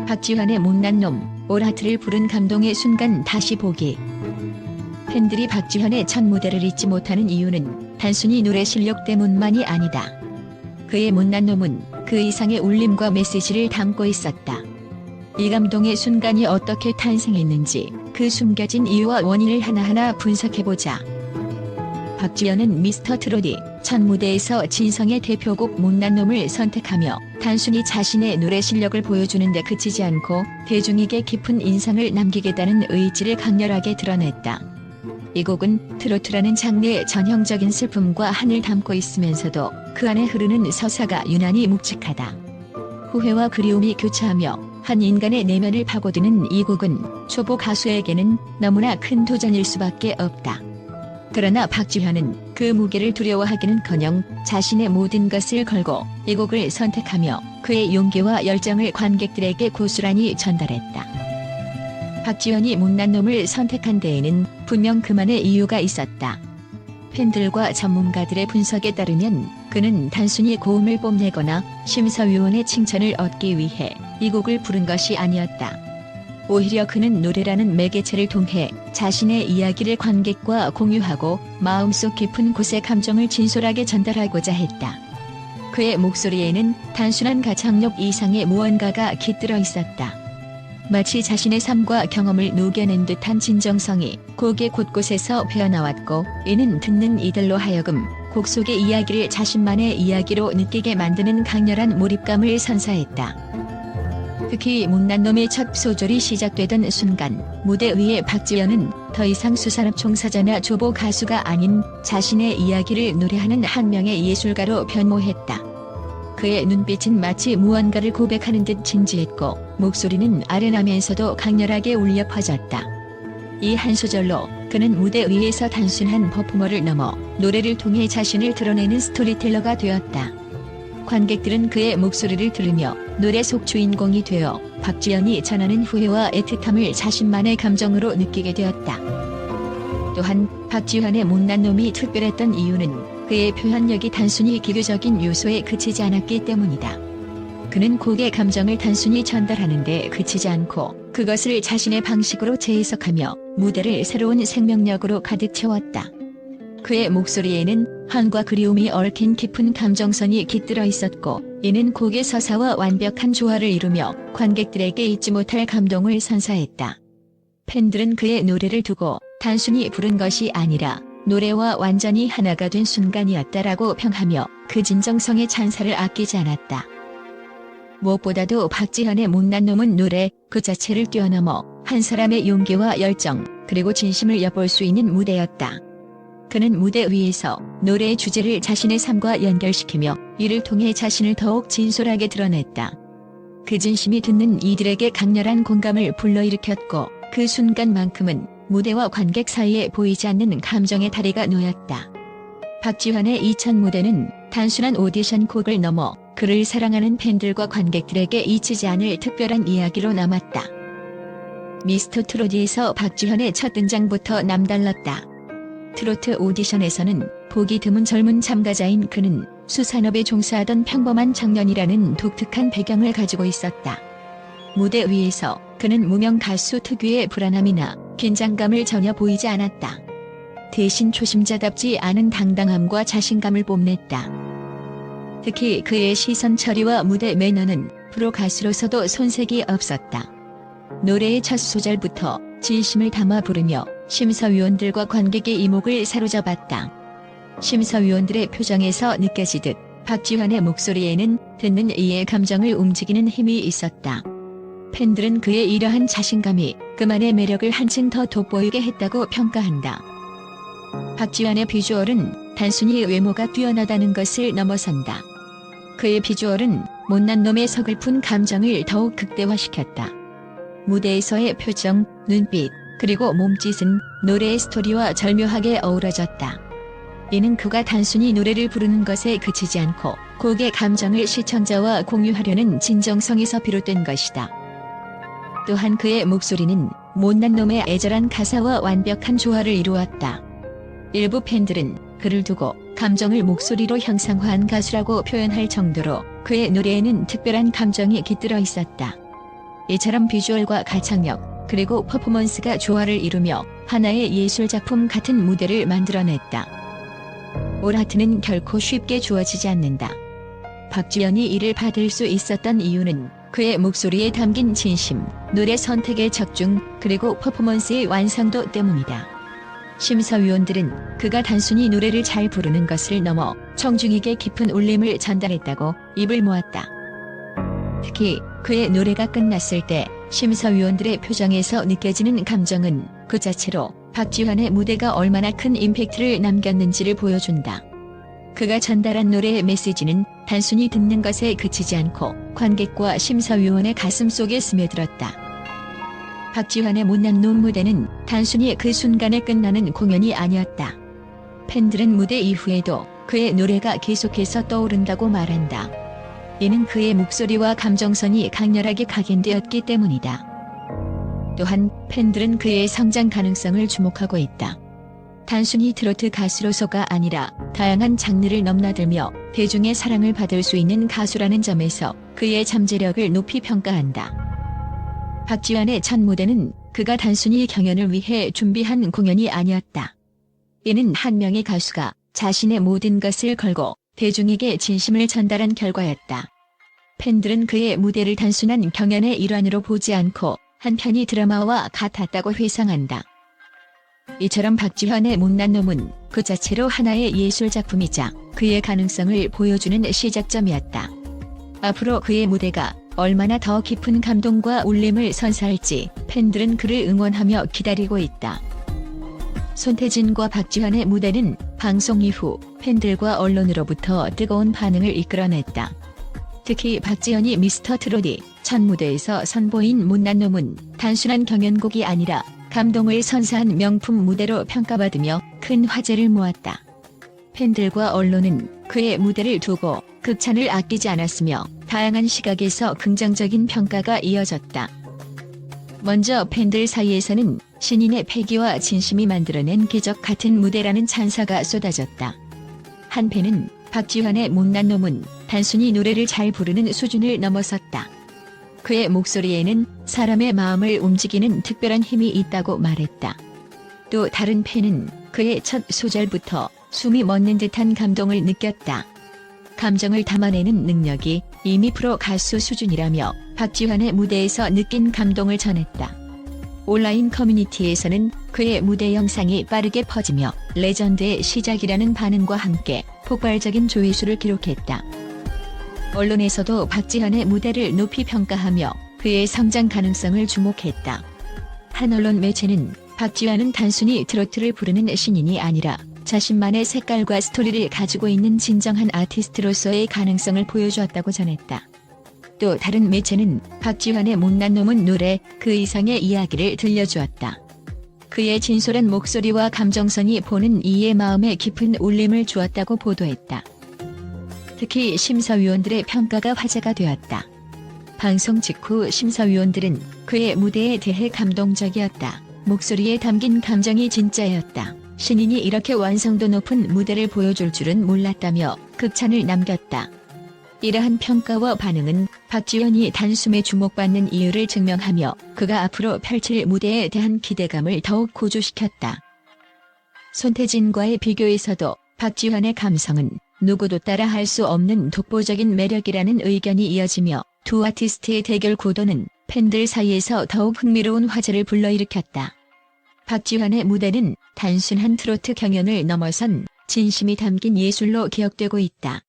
박지환의 못난 놈, 올 하트를 부른 감동의 순간 다시 보기. 팬들이 박지환의 첫 무대를 잊지 못하는 이유는 단순히 노래 실력 때문만이 아니다. 그의 못난 놈은 그 이상의 울림과 메시지를 담고 있었다. 이 감동의 순간이 어떻게 탄생했는지 그 숨겨진 이유와 원인을 하나하나 분석해보자. 박지현은 미스터 트롯이 첫 무대에서 진성의 대표곡 못난 놈을 선택하며 단순히 자신의 노래 실력을 보여주는 데 그치지 않고 대중에게 깊은 인상을 남기겠다는 의지를 강렬하게 드러냈다. 이 곡은 트로트라는 장르의 전형적인 슬픔과 한을 담고 있으면서도 그 안에 흐르는 서사가 유난히 묵직하다. 후회와 그리움이 교차하며 한 인간의 내면을 파고드는 이 곡은 초보 가수에게는 너무나 큰 도전일 수밖에 없다. 그러나 박지현은 그 무게를 두려워하기는커녕 자신의 모든 것을 걸고 이 곡을 선택하며 그의 용기와 열정을 관객들에게 고스란히 전달했다. 박지현이 못난 놈을 선택한 데에는 분명 그만의 이유가 있었다. 팬들과 전문가들의 분석에 따르면 그는 단순히 고음을 뽐내거나 심사위원의 칭찬을 얻기 위해 이 곡을 부른 것이 아니었다. 오히려 그는 노래라는 매개체를 통해 자신의 이야기를 관객과 공유하고 마음속 깊은 곳의 감정을 진솔하게 전달하고자 했다. 그의 목소리에는 단순한 가창력 이상의 무언가가 깃들어 있었다. 마치 자신의 삶과 경험을 녹여낸 듯한 진정성이 곡의 곳곳에서 배어나왔고, 이는 듣는 이들로 하여금 곡 속의 이야기를 자신만의 이야기로 느끼게 만드는 강렬한 몰입감을 선사했다. 특히 못난 놈의 첫 소절이 시작되던 순간 무대 위에 박지현은 더 이상 수산업 종사자나 초보 가수가 아닌 자신의 이야기를 노래하는 한 명의 예술가로 변모했다. 그의 눈빛은 마치 무언가를 고백하는 듯 진지했고 목소리는 아련하면서도 강렬하게 울려 퍼졌다. 이 한 소절로 그는 무대 위에서 단순한 퍼포머를 넘어 노래를 통해 자신을 드러내는 스토리텔러가 되었다. 관객들은 그의 목소리를 들으며 노래 속 주인공이 되어 박지현이 전하는 후회와 애틋함을 자신만의 감정으로 느끼게 되었다. 또한 박지현의 못난 놈이 특별했던 이유는 그의 표현력이 단순히 기교적인 요소에 그치지 않았기 때문이다. 그는 곡의 감정을 단순히 전달하는 데 그치지 않고 그것을 자신의 방식으로 재해석하며 무대를 새로운 생명력으로 가득 채웠다. 그의 목소리에는 한과 그리움이 얽힌 깊은 감정선이 깃들어 있었고, 이는 곡의 서사와 완벽한 조화를 이루며 관객들에게 잊지 못할 감동을 선사했다. 팬들은 그의 노래를 두고 단순히 부른 것이 아니라 노래와 완전히 하나가 된 순간이었다라고 평하며 그 진정성의 찬사를 아끼지 않았다. 무엇보다도 박지현의 못난 놈은 노래 그 자체를 뛰어넘어 한 사람의 용기와 열정 그리고 진심을 엿볼 수 있는 무대였다. 그는 무대 위에서 노래의 주제를 자신의 삶과 연결시키며 이를 통해 자신을 더욱 진솔하게 드러냈다. 그 진심이 듣는 이들에게 강렬한 공감을 불러일으켰고, 그 순간만큼은 무대와 관객 사이에 보이지 않는 감정의 다리가 놓였다. 박지환의 이 첫 무대는 단순한 오디션 곡을 넘어 그를 사랑하는 팬들과 관객들에게 잊히지 않을 특별한 이야기로 남았다. 미스터 트롯에서 박지현의 첫 등장부터 남달랐다. 트로트 오디션에서는 보기 드문 젊은 참가자인 그는 수산업에 종사하던 평범한 청년이라는 독특한 배경을 가지고 있었다. 무대 위에서 그는 무명 가수 특유의 불안함이나 긴장감을 전혀 보이지 않았다. 대신 초심자답지 않은 당당함과 자신감을 뽐냈다. 특히 그의 시선 처리와 무대 매너는 프로 가수로서도 손색이 없었다. 노래의 첫 소절부터 진심을 담아 부르며 심사위원들과 관객의 이목을 사로잡았다. 심사위원들의 표정에서 느껴지듯 박지환의 목소리에는 듣는 이의 감정을 움직이는 힘이 있었다. 팬들은 그의 이러한 자신감이 그만의 매력을 한층 더 돋보이게 했다고 평가한다. 박지환의 비주얼은 단순히 외모가 뛰어나다는 것을 넘어선다. 그의 비주얼은 못난 놈의 서글픈 감정을 더욱 극대화시켰다. 무대에서의 표정, 눈빛, 그리고 몸짓은 노래의 스토리와 절묘하게 어우러졌다. 이는 그가 단순히 노래를 부르는 것에 그치지 않고 곡의 감정을 시청자와 공유하려는 진정성에서 비롯된 것이다. 또한 그의 목소리는 못난 놈의 애절한 가사와 완벽한 조화를 이루었다. 일부 팬들은 그를 두고 감정을 목소리로 형상화한 가수라고 표현할 정도로 그의 노래에는 특별한 감정이 깃들어 있었다. 이처럼 비주얼과 가창력 그리고 퍼포먼스가 조화를 이루며 하나의 예술작품 같은 무대를 만들어냈다. 올하트는 결코 쉽게 주어지지 않는다. 박지현이 이를 받을 수 있었던 이유는 그의 목소리에 담긴 진심, 노래 선택의 적중, 그리고 퍼포먼스의 완성도 때문이다. 심사위원들은 그가 단순히 노래를 잘 부르는 것을 넘어 청중에게 깊은 울림을 전달했다고 입을 모았다. 특히 그의 노래가 끝났을 때 심사위원들의 표정에서 느껴지는 감정은 그 자체로 박지환의 무대가 얼마나 큰 임팩트를 남겼는지를 보여준다. 그가 전달한 노래의 메시지는 단순히 듣는 것에 그치지 않고 관객과 심사위원의 가슴 속에 스며들었다. 박지환의 못난 놈 무대는 단순히 그 순간에 끝나는 공연이 아니었다. 팬들은 무대 이후에도 그의 노래가 계속해서 떠오른다고 말한다. 이는 그의 목소리와 감정선이 강렬하게 각인되었기 때문이다. 또한 팬들은 그의 성장 가능성을 주목하고 있다. 단순히 트로트 가수로서가 아니라 다양한 장르를 넘나들며 대중의 사랑을 받을 수 있는 가수라는 점에서 그의 잠재력을 높이 평가한다. 박지환의 첫 무대는 그가 단순히 경연을 위해 준비한 공연이 아니었다. 이는 한 명의 가수가 자신의 모든 것을 걸고 대중에게 진심을 전달한 결과였다. 팬들은 그의 무대를 단순한 경연의 일환으로 보지 않고 한편의 드라마와 같았다고 회상한다. 이처럼 박지환의 못난 놈은 그 자체로 하나의 예술작품이자 그의 가능성을 보여주는 시작점이었다. 앞으로 그의 무대가 얼마나 더 깊은 감동과 울림을 선사할지 팬들은 그를 응원하며 기다리고 있다. 손태진과 박지환의 무대는 방송 이후 팬들과 언론으로부터 뜨거운 반응을 이끌어냈다. 특히 박지현이 미스터 트롯이 첫 무대에서 선보인 못난 놈은 단순한 경연곡이 아니라 감동을 선사한 명품 무대로 평가받으며 큰 화제를 모았다. 팬들과 언론은 그의 무대를 두고 극찬을 아끼지 않았으며 다양한 시각에서 긍정적인 평가가 이어졌다. 먼저 팬들 사이에서는 신인의 패기와 진심이 만들어낸 기적 같은 무대라는 찬사가 쏟아졌다. 한 팬은 박지환의 못난 놈은 단순히 노래를 잘 부르는 수준을 넘어섰다. 그의 목소리에는 사람의 마음을 움직이는 특별한 힘이 있다고 말했다. 또 다른 팬은 그의 첫 소절부터 숨이 멎는 듯한 감동을 느꼈다. 감정을 담아내는 능력이 이미 프로 가수 수준이라며 박지환의 무대에서 느낀 감동을 전했다. 온라인 커뮤니티에서는 그의 무대 영상이 빠르게 퍼지며 레전드의 시작이라는 반응과 함께 폭발적인 조회수를 기록했다. 언론에서도 박지환의 무대를 높이 평가하며 그의 성장 가능성을 주목했다. 한 언론 매체는 박지환은 단순히 트로트를 부르는 신인이 아니라 자신만의 색깔과 스토리를 가지고 있는 진정한 아티스트로서의 가능성을 보여주었다고 전했다. 또 다른 매체는 박지환의 못난 놈은 노래 그 이상의 이야기를 들려주었다. 그의 진솔한 목소리와 감정선이 보는 이의 마음에 깊은 울림을 주었다고 보도했다. 특히 심사위원들의 평가가 화제가 되었다. 방송 직후 심사위원들은 그의 무대에 대해 감동적이었다. 목소리에 담긴 감정이 진짜였다. 신인이 이렇게 완성도 높은 무대를 보여줄 줄은 몰랐다며 극찬을 남겼다. 이러한 평가와 반응은 박지환이 단숨에 주목받는 이유를 증명하며 그가 앞으로 펼칠 무대에 대한 기대감을 더욱 고조시켰다. 손태진과의 비교에서도 박지환의 감성은 누구도 따라할 수 없는 독보적인 매력이라는 의견이 이어지며 두 아티스트의 대결 구도는 팬들 사이에서 더욱 흥미로운 화제를 불러일으켰다. 박지환의 무대는 단순한 트로트 경연을 넘어선 진심이 담긴 예술로 기억되고 있다.